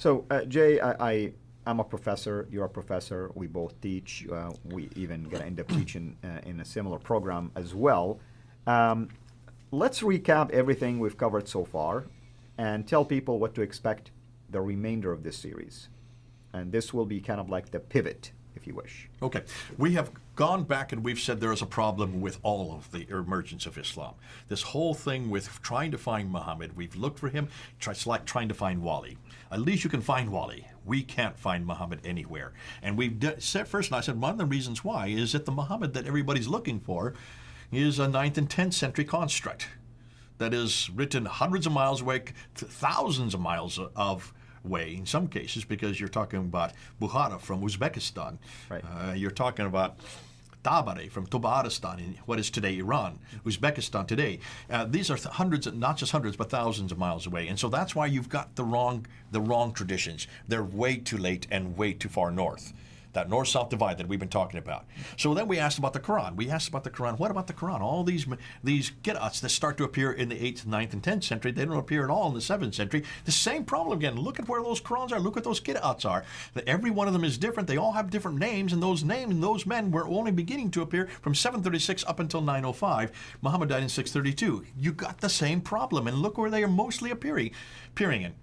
So, Jay, I'm a professor. You're a professor. We both teach. We even gonna end up teaching in a similar program as well. Let's recap everything we've covered so far, and tell people what to expect the remainder of this series. And this will be kind of like the pivot, if you wish. Okay. We have gone back and we've said there is a problem with all of the emergence of Islam. This whole thing with trying to find Muhammad, we've looked for him, it's like trying to find Wali. At least you can find Wali. We can't find Muhammad anywhere. And we've said first, and I said one of the reasons why is that the Muhammad that everybody's looking for is a 9th and 10th century construct that is written hundreds of miles away, thousands of miles away in some cases, because you're talking about Bukhara from Uzbekistan. Right. You're talking about Tabari from Tabaristan in what is today Iran, Uzbekistan today. These are hundreds, not just hundreds, but thousands of miles away. And so that's why you've got the wrong traditions. They're way too late and way too far north. That north-south divide that we've been talking about. So then we asked about the Quran. We asked about the Quran. What about the Quran? All these qira'ats that start to appear in the 8th, 9th, and 10th century, they don't appear at all in the 7th century. The same problem again. Look at where those Qurans are. Look at those qira'ats are. Every one of them is different. They all have different names, and those names and those men were only beginning to appear from 736 up until 905. Muhammad died in 632. You got the same problem, and look where they are mostly appearing in.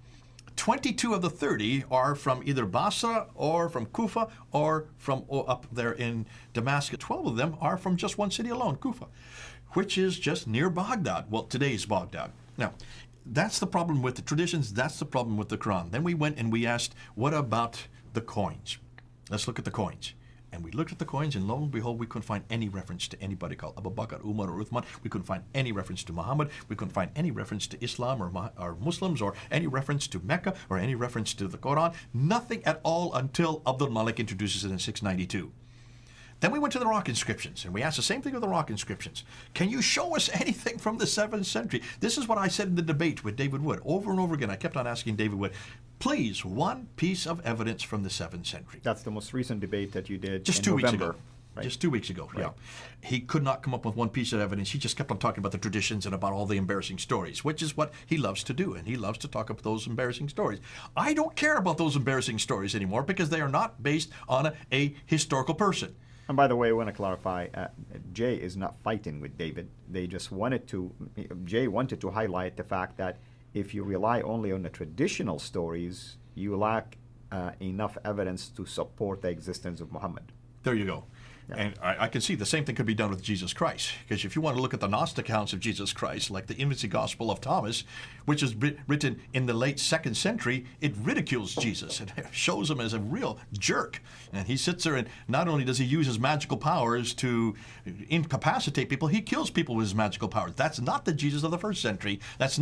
22 of the 30 are from either Basra or from Kufa or from up there in Damascus. 12 of them are from just one city alone, Kufa, which is just near Baghdad. Well, today's Baghdad. Now, that's the problem with the traditions. That's the problem with the Quran. Then we went and we asked, what about the coins? Let's look at the coins. And we looked at the coins, and lo and behold, we couldn't find any reference to anybody called Abu Bakr, Umar, or Uthman. We couldn't find any reference to Muhammad. We couldn't find any reference to Islam or Muslims, or any reference to Mecca, or any reference to the Quran. Nothing at all until Abdul Malik introduces it in 692. Then we went to the rock inscriptions, and we asked the same thing with the rock inscriptions. Can you show us anything from the 7th century? This is what I said in the debate with David Wood. Over and over again, I kept on asking David Wood, please, one piece of evidence from the 7th century. That's the most recent debate that you did just in 2 weeks November. ago. Right. Just 2 weeks ago, Right. yeah. He could not come up with one piece of evidence. He just kept on talking about the traditions and about all the embarrassing stories, which is what he loves to do, and he loves to talk about those embarrassing stories. I don't care about those embarrassing stories anymore because they are not based on a historical person. And by the way, I want to clarify, Jay is not fighting with David. Jay wanted to highlight the fact that if you rely only on the traditional stories, you lack enough evidence to support the existence of Muhammad. There you go. Yeah. And I can see the same thing could be done with Jesus Christ. Because if you want to look at the Gnostic accounts of Jesus Christ, like the Infancy Gospel of Thomas, which is written in the late 2nd century, it ridicules Jesus. It shows him as a real jerk. And he sits there, and not only does he use his magical powers to incapacitate people, he kills people with his magical powers. That's not the Jesus of the 1st century. That's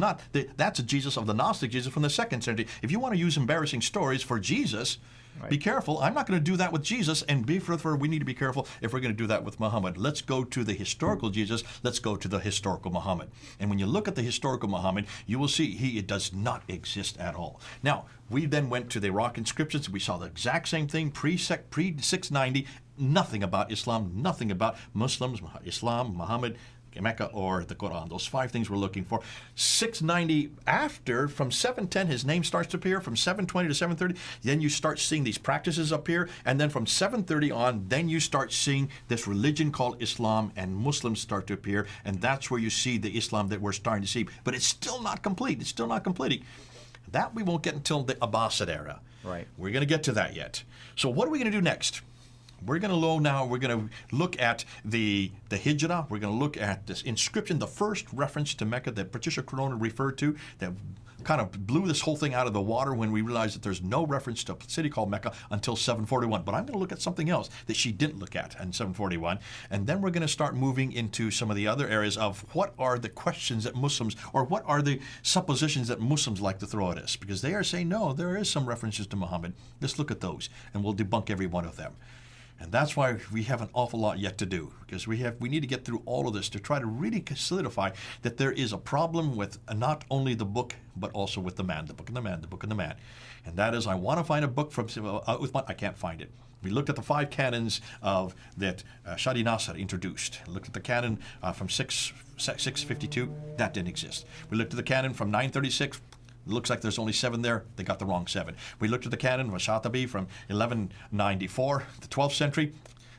a Jesus of the Gnostic Jesus from the 2nd century. If you want to use embarrassing stories for Jesus, right, be careful. I'm not going to do that with Jesus, and we need to be careful if we're going to do that with Muhammad. Let's go to the historical Jesus. Let's go to the historical Muhammad. And when you look at the historical Muhammad, you will see it does not exist at all. Now, we then went to the rock inscriptions. We saw the exact same thing pre-690. Nothing about Islam, nothing about Muslims, Islam, Muhammad, Mecca, or the Quran. Those 5 things we're looking for. 690 after, from 710, his name starts to appear. From 720 to 730, then you start seeing these practices appear. And then from 730 on, then you start seeing this religion called Islam, and Muslims start to appear. And that's where you see the Islam that we're starting to see. But it's still not complete. It's still not completing. That we won't get until the Abbasid era. Right. We're going to get to that yet. So what are we going to do next? We're going to look at the Hijrah. We're going to look at this inscription, the first reference to Mecca that Patricia Corona referred to, that kind of blew this whole thing out of the water when we realized that there's no reference to a city called Mecca until 741. But I'm going to look at something else that she didn't look at in 741. And then we're going to start moving into some of the other areas of what are the questions that Muslims, or what are the suppositions that Muslims like to throw at us. Because they are saying, no, there is some references to Muhammad. Let's look at those, and we'll debunk every one of them. And that's why we have an awful lot yet to do, because we need to get through all of this to try to really solidify that there is a problem with not only the book, but also with the man, the book and the man, the book and the man. And that is, I want to find a book from Uthman, I can't find it. We looked at the 5 canons that Shadi Nasser introduced. Looked at the canon from 652, that didn't exist. We looked at the canon from 936, It looks like there's only 7 there. They got the wrong 7. We looked at the canon of Ashatabi from 1194, the 12th century.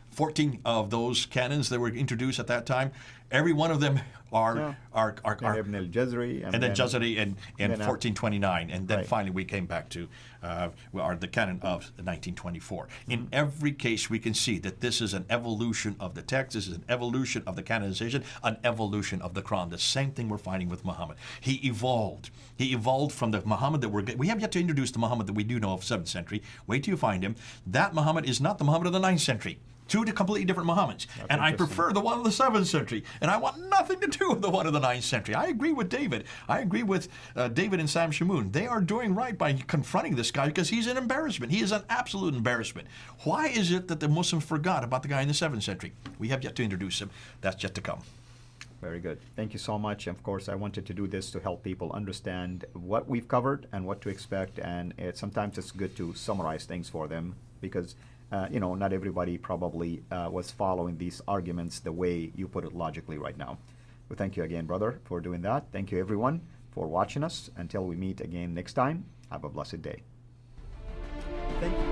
14 of those canons that were introduced at that time, every one of them are Ibn al-Jazari, and then Jazari in then 1429, and then right. finally we came back to the canon of 1924. In every case, we can see that this is an evolution of the text, this is an evolution of the canonization, an evolution of the Quran. The same thing we're finding with Muhammad. He evolved. He evolved from the Muhammad that we have yet to introduce the Muhammad that we do know of 7th century. Wait till you find him. That Muhammad is not the Muhammad of the 9th century. 2 completely different Muhammads. And I prefer the one of the 7th century. And I want nothing to do with the one of the 9th century. I agree with David. I agree with David and Sam Shamoun. They are doing right by confronting this guy because he's an embarrassment. He is an absolute embarrassment. Why is it that the Muslims forgot about the guy in the 7th century? We have yet to introduce him. That's yet to come. Very good. Thank you so much. Of course, I wanted to do this to help people understand what we've covered and what to expect. And sometimes it's good to summarize things for them because not everybody probably was following these arguments the way you put it logically right now. Well, thank you again, brother, for doing that. Thank you, everyone, for watching us. Until we meet again next time, have a blessed day. Thank you.